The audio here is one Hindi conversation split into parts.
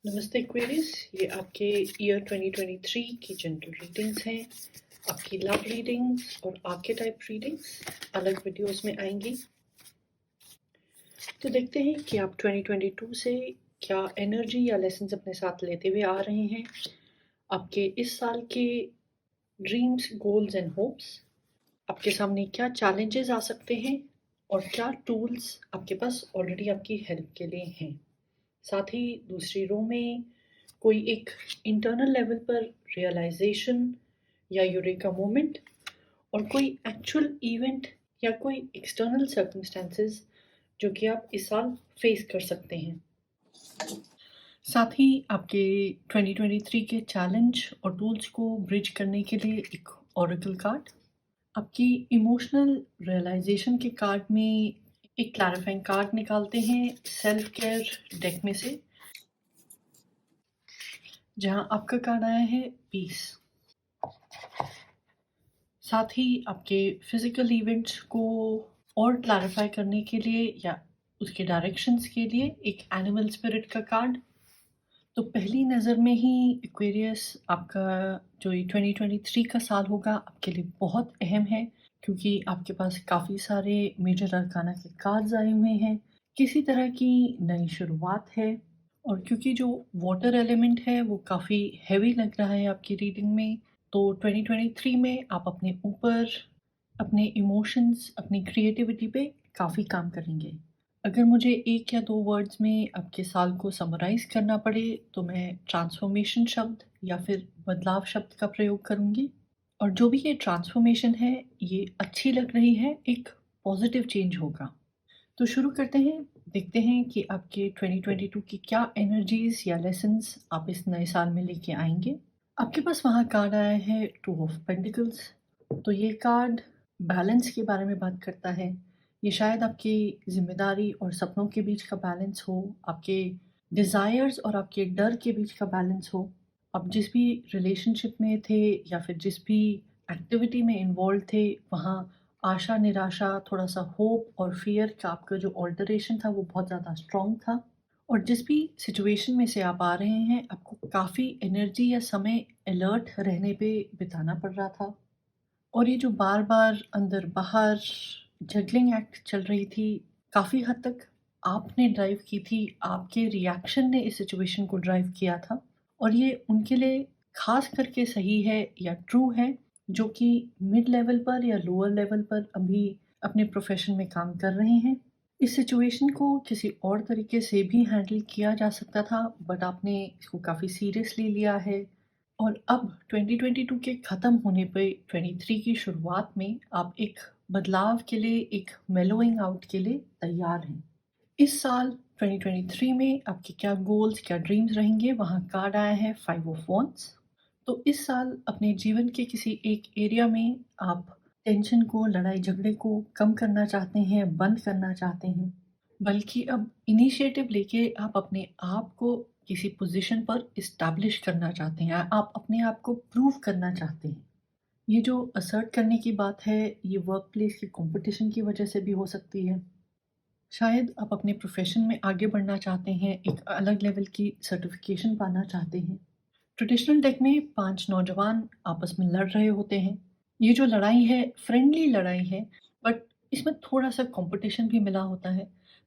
नमस्ते एक्वेरियस, ये आपके ईयर 2023 की जनरल रीडिंग्स हैं। आपकी लव रीडिंग्स और आर्केटाइप रीडिंग्स अलग वीडियोस में आएंगी। तो देखते हैं कि आप 2022 से क्या एनर्जी या लेसन्स अपने साथ लेते हुए आ रहे हैं। आपके इस साल के ड्रीम्स, गोल्स एंड होप्स, आपके सामने क्या चैलेंजेस आ सकते हैं और क्या टूल्स आपके पास ऑलरेडी आपकी हेल्प के लिए हैं। साथ ही दूसरी रो में कोई एक इंटरनल लेवल पर रियलाइजेशन या यूरेका मोमेंट और कोई एक्चुअल इवेंट या कोई एक्सटर्नल सर्कमस्टेंसेस जो कि आप इस साल फेस कर सकते हैं। साथ ही आपके 2023 के चैलेंज और टूल्स को ब्रिज करने के लिए एक ओरेकल कार्ड, आपकी इमोशनल रियलाइजेशन के कार्ड में एक क्लैरिफाइंग कार्ड निकालते हैं सेल्फ केयर डेक में से, जहां आपका कार्ड आया है पीस। साथ ही आपके फिजिकल इवेंट्स को और क्लैरिफाई करने के लिए या उसके डायरेक्शंस के लिए एक एनिमल स्पिरिट का कार्ड। तो पहली नज़र में ही एक्वेरियस, आपका जो ये 2023 का साल होगा आपके लिए बहुत अहम है, क्योंकि आपके पास काफ़ी सारे मेजर अरकाना के कार्ड्स आए हुए हैं। किसी तरह की नई शुरुआत है, और क्योंकि जो वाटर एलिमेंट है वो काफ़ी हैवी लग रहा है आपकी रीडिंग में, तो 2023 में आप अपने ऊपर, अपने इमोशंस, अपनी क्रिएटिविटी पे काफ़ी काम करेंगे। अगर मुझे एक या दो वर्ड्स में आपके साल को समराइज़ करना पड़े तो मैं ट्रांसफॉर्मेशन शब्द या फिर बदलाव शब्द का प्रयोग करूँगी। और जो भी ये ट्रांसफॉर्मेशन है ये अच्छी लग रही है, एक पॉजिटिव चेंज होगा। तो शुरू करते हैं, देखते हैं कि आपके 2022 की क्या एनर्जीज या लेसन्स आप इस नए साल में लेके आएंगे। आपके पास वहाँ कार्ड आया है 2 ऑफ पेंटिकल्स। तो ये कार्ड बैलेंस के बारे में बात करता है। ये शायद आपकी जिम्मेदारी और सपनों के बीच का बैलेंस हो, आपके डिज़ायर्स और आपके डर के बीच का बैलेंस हो। आप जिस भी रिलेशनशिप में थे या फिर जिस भी एक्टिविटी में इन्वॉल्व थे, वहाँ आशा, निराशा, थोड़ा-सा होप और फ़ियर का आपका जो अल्टरनेशन था वो बहुत ज़्यादा स्ट्रॉन्ग था। और जिस भी सिचुएशन में से आप आ रहे हैं, आपको काफ़ी एनर्जी या समय अलर्ट रहने पे बिताना पड़ रहा था। और ये जो बार-बार अंदर-बाहर जगलिंग एक्ट चल रही थी, काफ़ी हद तक आपने ड्राइव की थी, आपके रिएक्शन ने इस सिचुएशन को ड्राइव किया था। और ये उनके लिए ख़ास करके सही है या ट्रू है, जो कि मिड लेवल पर या लोअर लेवल पर अभी अपने प्रोफ़ेशन में काम कर रहे हैं। इस सिचुएशन को किसी और तरीके से भी हैंडल किया जा सकता था, बट आपने इसको काफ़ी सीरियसली लिया है। और अब 2022 के ख़त्म होने पे 23 की शुरुआत में आप एक बदलाव के लिए, एक मेलोइंग आउट के लिए तैयार हैं। इस साल 2023 में आपके क्या गोल्स, क्या ड्रीम्स रहेंगे, वहाँ कार्ड आया है 5 ऑफ वॉन्ड्स। तो इस साल अपने जीवन के किसी एक एरिया में आप टेंशन को, लड़ाई झगड़े को कम करना चाहते हैं, बंद करना चाहते हैं। बल्कि अब इनिशिएटिव लेके आप अपने आप को किसी पोजीशन पर इस्टैब्लिश करना चाहते हैं, आप अपने आप को प्रूव करना चाहते हैं। ये जो असर्ट करने की बात है, ये वर्क प्लेस की कंपटीशन की वजह से भी हो सकती है। शायद आप अपने प्रोफेशन में आगे बढ़ना चाहते हैं, एक अलग लेवल की सर्टिफिकेशन पाना चाहते हैं। ट्रेडिशनल डेक में 5 नौजवान आपस में लड़ रहे होते हैं। ये जो लड़ाई है फ्रेंडली लड़ाई है, बट इसमें थोड़ा-सा कॉम्पिटिशन भी मिला होता है,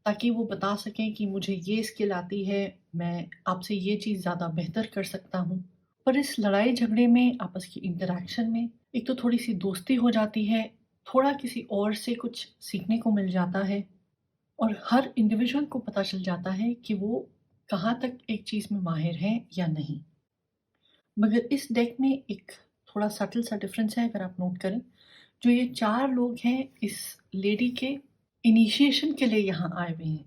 ताकि वो बता सकें कि मुझे ये स्किल आती है, मैं आपसे ये चीज़ ज़्यादा बेहतर कर सकता हूँ। पर इस लड़ाई-झगड़े में, आपस की इंटरैक्शन में एक तो थोड़ी-सी दोस्ती हो जाती है, थोड़ा किसी और से कुछ सीखने को मिल जाता है, और हर इंडिविजुअल को पता चल जाता है कि वो कहाँ तक एक चीज़ में माहिर है या नहीं। मगर इस डेक में एक थोड़ा सटल सा डिफरेंस है, अगर आप नोट करें। जो ये 4 लोग हैं इस लेडी के इनिशिएशन के लिए यहाँ आए हुए हैं।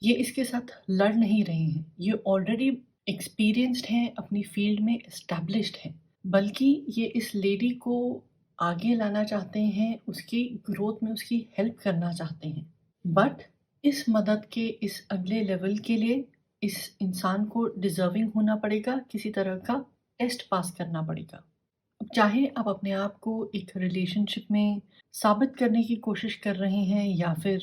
ये इसके साथ लड़ नहीं रहे हैं। ये ऑलरेडी एक्सपीरियंस्ड हैं, अपनी फील्ड में एस्टैब्लिश्ड हैं। बल्कि ये इस लेडी को आगे लाना चाहते हैं, उसकी ग्रोथ में उसकी हेल्प करना चाहते हैं। बट इस मदद के इस अगले लेवल के लिए इस इंसान को डिज़र्विंग होना पड़ेगा, किसी तरह का टेस्ट पास करना पड़ेगा। अब चाहे आप अपने आप को एक रिलेशनशिप में साबित करने की कोशिश कर रहे हैं या फिर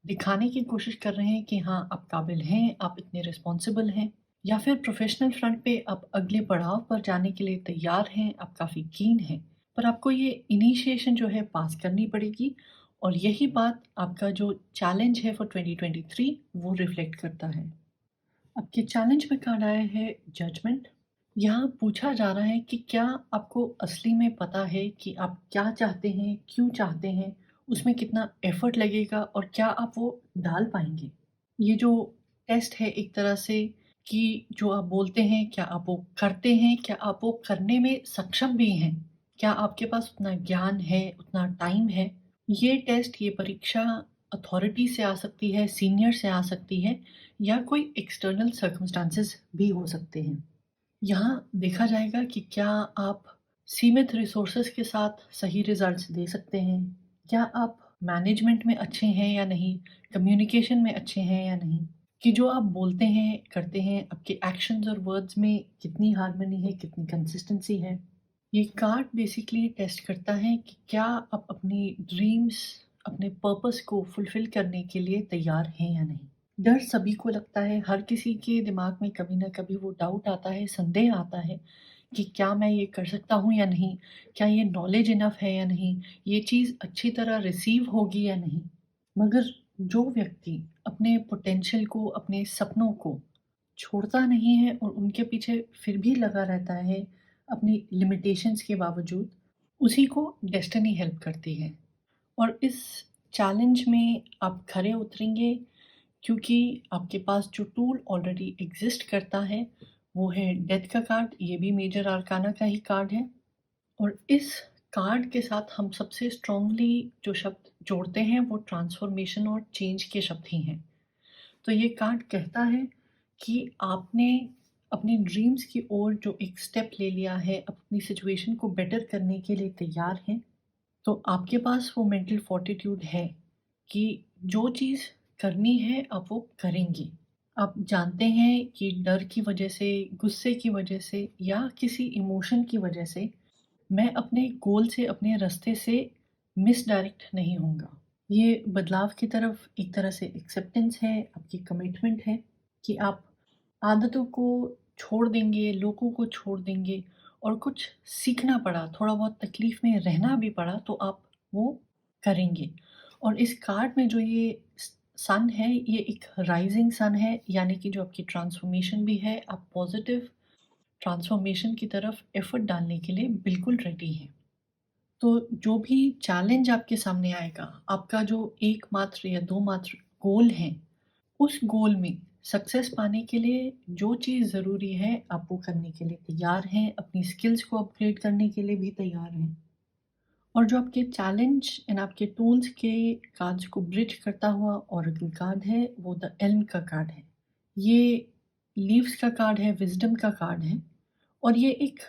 दिखाने की कोशिश कर रहे हैं कि हाँ, आप काबिल हैं, आप इतने रिस्पॉन्सिबल हैं, या फिर प्रोफेशनल फ्रंट पे आप अगले पड़ाव पर जाने के लिए तैयार हैं, आप काफ़ी कीन हैं, पर आपको ये इनिशिएशन जो है पास करनी पड़ेगी और यही बात आपका जो चैलेंज है फॉर 2023 वो रिफ्लेक्ट करता है। आपके चैलेंज में कार्ड आया है जजमेंट। यहाँ पूछा जा रहा है कि क्या आपको असली में पता है कि आप क्या चाहते हैं, क्यों चाहते हैं, उसमें कितना एफर्ट लगेगा और क्या आप वो डाल पाएँगे? ये जो टेस्ट है एक तरह से कि जो आप बोलते हैं, क्या आप वो करते हैं? क्या आप वो करने में सक्षम भी हैं? क्या आपके पास उतना ज्ञान है, उतना टाइम है? ये टेस्ट, ये परीक्षा अथॉरिटी से आ सकती है, सीनियर से आ सकती है या कोई एक्सटर्नल सर्कमस्टांसेस भी हो सकते हैं। यहाँ देखा जाएगा कि क्या आप सीमित रिसोर्सेज के साथ सही रिजल्ट्स दे सकते हैं? क्या आप मैनेजमेंट में अच्छे हैं या नहीं? कम्युनिकेशन में अच्छे हैं या नहीं? कि जो आप बोलते हैं, करते हैं, आपके एक्शंस और वर्ड्स में कितनी हार्मनी है, कितनी कंसिस्टेंसी है? ये कार्ड बेसिकली टेस्ट करता है कि क्या आप अपनी ड्रीम्स, अपने पर्पस को फुलफिल करने के लिए तैयार हैं या नहीं। डर सभी को लगता है, हर किसी के दिमाग में कभी ना कभी वो डाउट आता है, संदेह आता है कि क्या मैं ये कर सकता हूँ या नहीं, क्या ये नॉलेज इनफ है या नहीं, ये चीज़ अच्छी तरह रिसीव होगी या नहीं। मगर जो व्यक्ति अपने पोटेंशियल को, अपने सपनों को छोड़ता नहीं है और उनके पीछे फिर भी लगा रहता है अपनी लिमिटेशंस के बावजूद, उसी को डेस्टिनी हेल्प करती है। और इस चैलेंज में आप खरे उतरेंगे क्योंकि आपके पास जो टूल ऑलरेडी एग्जिस्ट करता है वो है डेथ का कार्ड। ये भी मेजर आर्काना का ही कार्ड है और इस कार्ड के साथ हम सबसे स्ट्रांगली जो शब्द जोड़ते हैं वो ट्रांसफॉर्मेशन और चेंज के शब्द ही हैं। तो ये कार्ड कहता है कि आपने अपने ड्रीम्स की ओर जो एक स्टेप ले लिया है, अपनी सिचुएशन को बेटर करने के लिए तैयार हैं, तो आपके पास वो मेंटल फोर्टिट्यूड है कि जो चीज़ करनी है आप वो करेंगी। आप जानते हैं कि डर की वजह से, गुस्से की वजह से या किसी इमोशन की वजह से मैं अपने गोल से, अपने रास्ते से मिसडायरेक्ट नहीं होऊँगा। ये बदलाव की तरफ एक तरह से एक्सेप्टेंस है, आपकी कमिटमेंट है कि आप आदतों को छोड़ देंगे, लोगों को छोड़ देंगे और कुछ सीखना पड़ा, थोड़ा बहुत तकलीफ़ में रहना भी पड़ा तो आप वो करेंगे। और इस कार्ड में जो ये सन है, ये एक राइज़िंग सन है, यानी कि जो आपकी ट्रांसफ़ॉर्मेशन भी है, आप पॉज़िटिव ट्रांसफ़ॉर्मेशन की तरफ एफ़र्ट डालने के लिए बिल्कुल रेडी हैं। तो जो भी चैलेंज आपके सामने आएगा, आपका जो एकमात्र या दो मात्र गोल है, उस गोल में सक्सेस पाने के लिए जो चीज़ ज़रूरी है, आप वो करने के लिए तैयार हैं, अपनी स्किल्स को अपग्रेड करने के लिए भी तैयार हैं। और जो आपके चैलेंज एंड आपके टूल्स के कार्ड्स को ब्रिज करता हुआ ओरेकल कार्ड है, वो द एल्म का कार्ड है। ये लीव्स का कार्ड है, विज़डम का कार्ड है और ये एक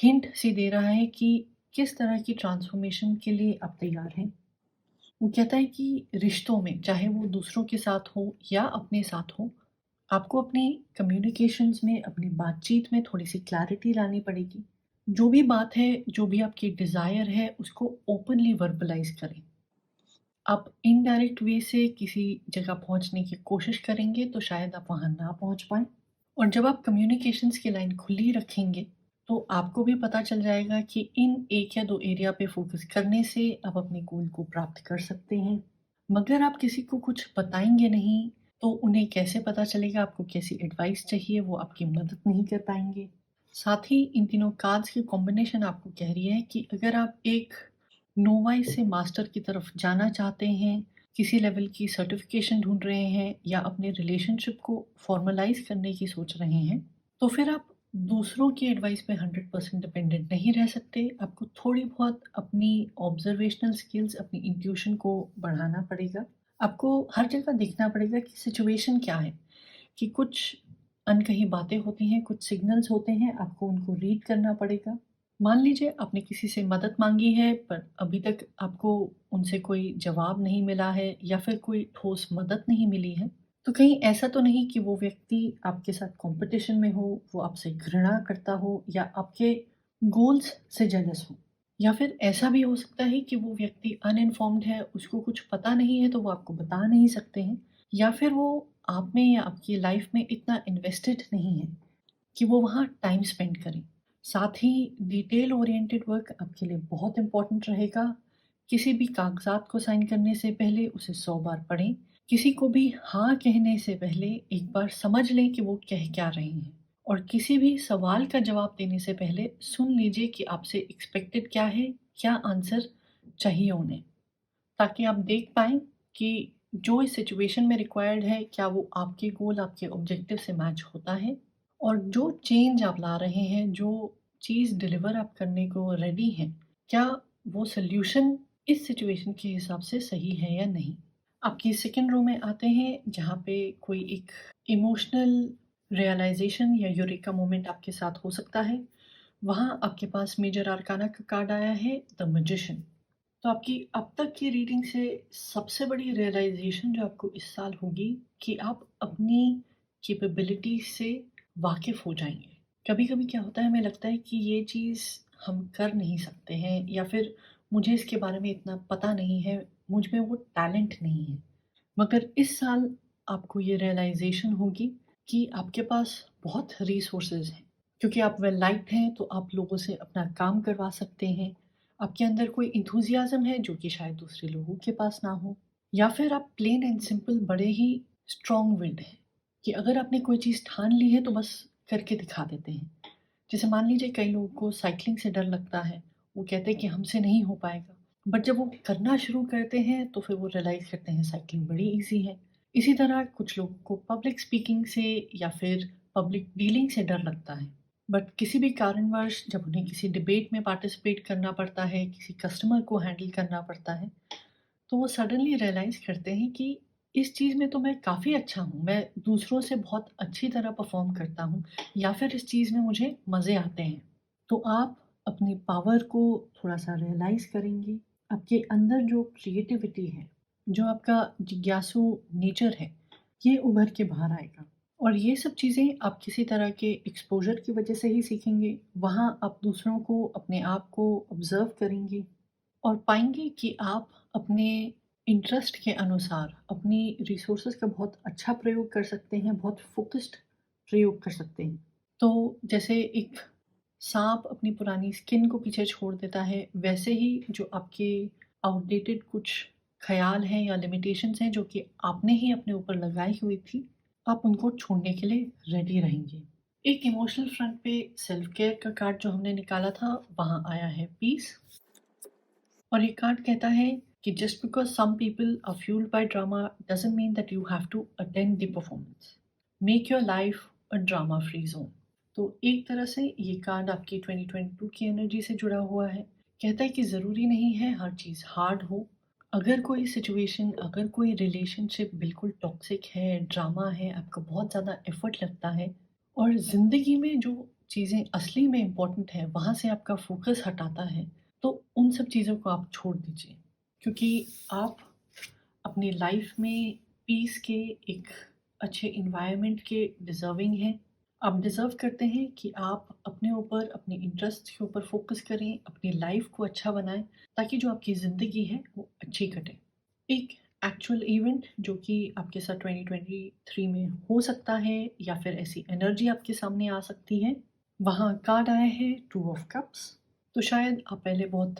हिंट सी दे रहा है कि किस तरह की ट्रांसफ़ॉर्मेशन के लिए आप तैयार हैं। वो कहता है कि रिश्तों में, चाहे वो दूसरों के साथ हो या अपने साथ हो, आपको अपनी कम्युनिकेशंस में, अपनी बातचीत में थोड़ी-सी क्लैरिटी लानी पड़ेगी। जो भी बात है, जो भी आपकी डिज़ायर है, उसको ओपनली वर्बलाइज़ करें। आप इनडायरेक्ट वे से किसी जगह पहुँचने की कोशिश करेंगे, तो शायद आप वहाँ ना पहुँच पाएँ। और जब आप कम्युनिकेशंस की लाइन खुली रखेंगे, तो आपको भी पता चल जाएगा कि इन 1 या 2 एरिया पे फ़ोकस करने से आप अपने गोल को प्राप्त कर सकते हैं। मगर आप किसी को कुछ बताएँगे नहीं, तो उन्हें कैसे पता चलेगा आपको कैसी एडवाइस चाहिए, वो आपकी मदद नहीं कर पाएँगे। साथ ही इन तीनों कार्ड्स की कॉम्बिनेशन आपको कह रही है कि अगर आप एक नोवाइस से मास्टर की तरफ जाना चाहते हैं, किसी लेवल की सर्टिफ़िकेशन ढूँढ रहे हैं या अपने रिलेशनशिप को फ़ॉर्मलाइज़ करने की सोच रहे हैं, तो फिर आप दूसरों की एडवाइस पे 100% डिपेंडेंट नहीं रह सकते। आपको थोड़ी बहुत अपनी ऑब्ज़र्वेशनल स्किल्स, अपनी इंट्यूशन को बढ़ाना पड़ेगा। आपको हर जगह देखना पड़ेगा कि सिचुएशन क्या है, कि कुछ अनकही बातें होती हैं, कुछ सिग्नल्स होते हैं, आपको उनको रीड करना पड़ेगा। मान लीजिए आपने किसी से मदद माँगी है पर अभी तक आपको उनसे कोई जवाब नहीं मिला है या फिर कोई ठोस मदद नहीं मिली है, तो कहीं ऐसा तो नहीं कि वो व्यक्ति आपके साथ कॉम्पिटिशन में हो, वो आपसे घृणा करता हो या आपके गोल्स से जेलस हो। या फिर ऐसा भी हो सकता है कि वो व्यक्ति अनइन्फॉर्म्ड है, उसको कुछ पता नहीं है तो वो आपको बता नहीं सकते हैं या फिर वो आप में या आपकी लाइफ़ में इतना इन्वेस्टेड नहीं है कि वो वहाँ टाइम स्पेंड करें। साथ ही डिटेल ओरिएंटेड वर्क आपके लिए बहुत इम्पोर्टेंट रहेगा। किसी भी कागज़ात को साइन करने से पहले उसे 100 बार पढ़ें। किसी को भी हाँ कहने से पहले एक बार समझ लें कि वो कह क्या रहे हैं। और किसी भी सवाल का जवाब देने से पहले सुन लीजिए कि आपसे एक्सपेक्टेड क्या है, क्या आंसर चाहिए उन्हें। ताकि आप देख पाएँ कि जो इस सिचुएशन में रिक्वायर्ड है, क्या वो आपके गोल, आपके ऑब्जेक्टिव से मैच होता है? और जो चेंज आप ला रहे हैं, जो चीज़ डिलीवर आप करने को रेडी हैं, क्या वो सॉल्यूशन इस सिचुएशन के हिसाब से सही है या नहीं? आपकी सेकंड रो में आते हैं, जहाँ पे कोई एक इमोशनल रियलाइज़ेशन या यूरेका मोमेंट आपके साथ हो सकता है। वहाँ आपके पास मेजर आर्काना का कार्ड आया है, द मैजिशियन। तो आपकी अब तक की रीडिंग से सबसे बड़ी रियलाइज़ेशन जो आपको इस साल होगी कि आप अपनी कैपेबिलिटी से वाकिफ़ हो जाएँगे। कभी-कभी क्या होता है, हमें लगता है कि ये चीज़ हम कर नहीं सकते हैं या फिर मुझे इसके बारे में इतना पता नहीं है, मुझ में वो टैलेंट नहीं है। मगर इस साल आपको ये रियलाइज़ेशन होगी कि आपके पास बहुत रिसोर्सेज़ हैं। क्योंकि आप वेल लाइक्ड हैं, तो आप लोगों से अपना काम करवा सकते हैं। आपके अंदर कोई एंथुसियाज़्म है जो कि शायद दूसरे लोगों के पास ना हो, या फिर आप प्लेन एंड सिंपल बड़े ही स्ट्रॉन्ग विल्ड हैं कि अगर आपने कोई चीज़ ठान ली है तो बस करके दिखा देते हैं। जैसे मान लीजिए कई लोगों को साइक्लिंग से डर लगता है, वो कहते हैं कि हमसे नहीं हो पाएगा। बट जब वो करना शुरू करते हैं तो फिर वो रियलाइज़ करते हैं साइक्लिंग बड़ी ईज़ी है। इसी तरह कुछ लोगों को पब्लिक स्पीकिंग से या फिर पब्लिक डीलिंग से डर लगता है। बट किसी भी कारणवश जब उन्हें किसी डिबेट में पार्टिसिपेट करना पड़ता है, किसी कस्टमर को हैंडल करना पड़ता है, तो वो सडनली रियलाइज़ करते हैं कि इस चीज़ में तो मैं काफ़ी अच्छा हूँ, मैं दूसरों से बहुत अच्छी तरह परफ़ॉर्म करता हूँ या फिर इस चीज़ में मुझे मज़े आते हैं। तो आप अपनी पावर को थोड़ा-सा रियलाइज़ करेंगे, आपके अंदर जो क्रिएटिविटी है, जो आपका जिज्ञासु नेचर है, ये उभर के बाहर आएगा। और ये सब चीज़ें आप किसी तरह के एक्सपोज़र की वजह से ही सीखेंगे, वहाँ आप दूसरों को, अपने आप को ऑब्ज़र्व करेंगे और पाएँगे कि आप अपने इंटरेस्ट के अनुसार अपनी रिसोर्सेज़ का बहुत अच्छा प्रयोग कर सकते हैं, बहुत फ़ोकस्ड प्रयोग कर सकते हैं। तो जैसे एक साँप अपनी पुरानी स्किन को पीछे छोड़ देता है, वैसे ही जो आपके आउटडेटेड कुछ ख़्याल हैं या लिमिटेशंस हैं जो कि आपने ही अपने ऊपर लगाई हुई थी, आप उनको छोड़ने के लिए रेडी रहेंगे। एक इमोशनल फ्रंट पे सेल्फ केयर का कार्ड जो हमने निकाला था, वहाँ आया है पीस। और ये कार्ड कहता है कि just because some people are fuelled by drama doesn't mean that you have to attend the performance. Make your life a drama free zone. तो एक तरह से ये कार्ड आपकी 2022 की एनर्जी से जुड़ा हुआ है। कहता है कि ज़रूरी नहीं है हर चीज़ हार्ड हो। अगर कोई सिचुएशन, अगर कोई रिलेशनशिप बिल्कुल टॉक्सिक है, ड्रामा है, आपको बहुत ज़्यादा एफ़र्ट लगता है और ज़िंदगी में जो चीज़ें असली में इम्पोर्टेंट है, वहाँ से आपका फ़ोकस हटाता है, तो उन सब चीज़ों को आप छोड़ दीजिए। क्योंकि आप अपनी लाइफ़ में पीस के, एक अच्छे एनवायरनमेंट के डिज़र्विंग हैं। आप डिज़र्व करते हैं कि आप अपने ऊपर, अपने इंटरेस्ट के ऊपर फ़ोकस करें, अपनी लाइफ़ को अच्छा बनाएँ, ताकि जो आपकी ज़िंदगी है, वो अच्छी कटे। एक एक्चुअल इवेंट जो कि आपके साथ 2023 में हो सकता है या फिर ऐसी एनर्जी आपके सामने आ सकती है, वहाँ कार्ड आया है टू ऑफ कप्स। तो शायद आप पहले बहुत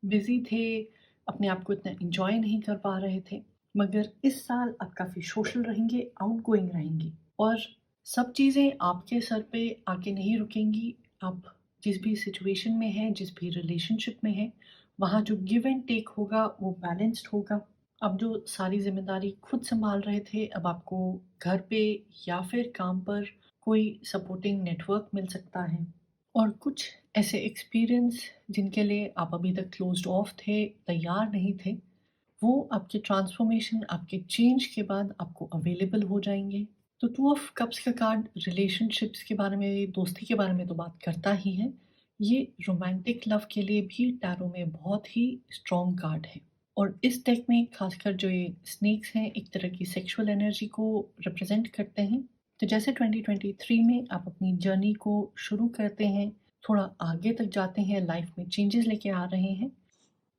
बिज़ी थे, अपने आप को इतना एन्जॉय नहीं कर पा रहे थे, मगर इस साल आप काफ़ी सोशल रहेंगे, आउटगोइंग रहेंगी और सब चीज़ें आपके सर पे आके नहीं रुकेंगी। आप जिस भी सिचुएशन में हैं, जिस भी रिलेशनशिप में हैं, वहाँ जो गिव एंड टेक होगा वो बैलेंस्ड होगा। अब जो सारी ज़िम्मेदारी खुद सँभाल रहे थे, अब आपको घर पे या फिर काम पर कोई सपोर्टिंग नेटवर्क मिल सकता है। और कुछ ऐसे एक्सपीरियंस जिनके लिए आप अभी तक क्लोज़्ड ऑफ थे, तैयार नहीं थे, वो आपके ट्रांसफ़ॉर्मेशन, आपके चेंज के बाद आपको अवेलेबल हो जाएँगे। तो टू ऑफ कप्स का कार्ड रिलेशनशिप्स के बारे में, दोस्ती के बारे में तो बात करता ही है। ये रोमांटिक लव के लिए भी टैरो में बहुत ही स्ट्रॉन्ग कार्ड है। और इस डेक में खासकर जो ये स्नेक्स हैं, एक तरह की सेक्सुअल एनर्जी को रिप्रेजेंट करते हैं। तो जैसे 2023 में आप अपनी जर्नी को शुरू करते हैं, थोड़ा आगे तक जाते हैं, लाइफ में चेंजेस लेके आ रहे हैं,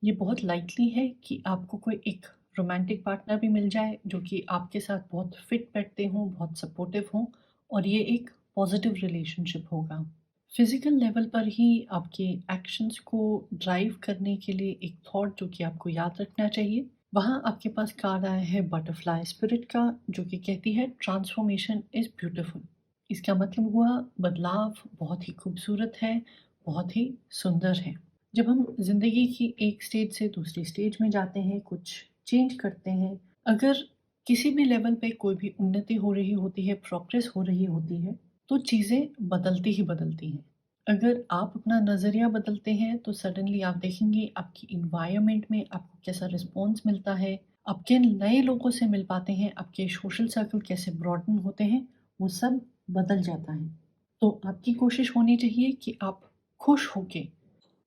ये बहुत लाइकली है कि आपको कोई एक रोमांटिक पार्टनर भी मिल जाए जो कि आपके साथ बहुत फिट बैठते हों, बहुत सपोर्टिव हों और ये एक पॉजिटिव रिलेशनशिप होगा। फिजिकल लेवल पर ही आपके एक्शंस को ड्राइव करने के लिए एक थॉट जो कि आपको याद रखना चाहिए, वहाँ आपके पास कार्ड आया है बटरफ्लाई स्पिरिट का, जो कि कहती है ट्रांसफॉर्मेशन इज़ ब्यूटीफुल। इसका मतलब हुआ बदलाव बहुत ही खूबसूरत है, बहुत ही सुंदर है। जब हम ज़िंदगी की एक स्टेज से दूसरी स्टेज में जाते हैं, कुछ चेंज करते हैं, अगर किसी भी लेवल पे कोई भी उन्नति हो रही होती है, प्रोग्रेस हो रही होती है, तो चीज़ें बदलती ही बदलती हैं। अगर आप अपना नज़रिया बदलते हैं तो सडनली आप देखेंगे आपकी इन्वायरमेंट में आपको कैसा रिस्पॉन्स मिलता है, आप किन नए लोगों से मिल पाते हैं, आपके सोशल सर्कल कैसे ब्रॉडन होते हैं, वो सब बदल जाता है। तो आपकी कोशिश होनी चाहिए कि आप खुश होके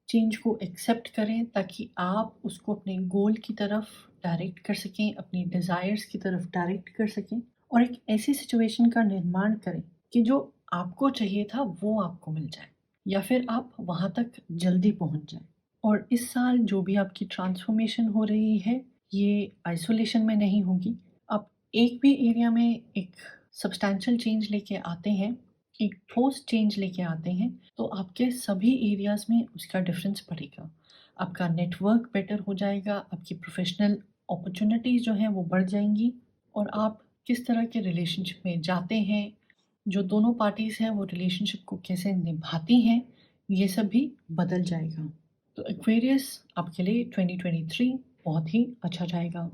चेंज को एक्सेप्ट करें, ताकि आप उसको अपने गोल की तरफ डायरेक्ट कर सकें, अपनी डिज़ायर्स की तरफ डायरेक्ट कर सकें और एक ऐसी सिचुएशन का निर्माण करें कि जो आपको चाहिए था वो आपको मिल जाए, या फिर आप वहाँ तक जल्दी पहुँच जाएँ। और इस साल जो भी आपकी ट्रांसफ़ॉर्मेशन हो रही है, ये आइसोलेशन में नहीं होगी। आप एक भी एरिया में एक सब्सटैंशियल चेंज लेके आते हैं, एक ठोस चेंज लेके आते हैं, तो आपके सभी एरियाज़ में उसका डिफ़रेंस पड़ेगा। आपका नेटवर्क बेटर हो जाएगा, आपकी प्रोफ़ेशनल अपॉर्च्युनिटीज़ जो हैं वो बढ़ जाएँगी, और आप किस तरह के रिलेशनशिप में जाते हैं, जो दोनों पार्टीज़ हैं वो रिलेशनशिप को कैसे निभाती हैं, ये सब भी बदल जाएगा। तो एक्वेरियस आपके लिए 2023 बहुत ही अच्छा जाएगा।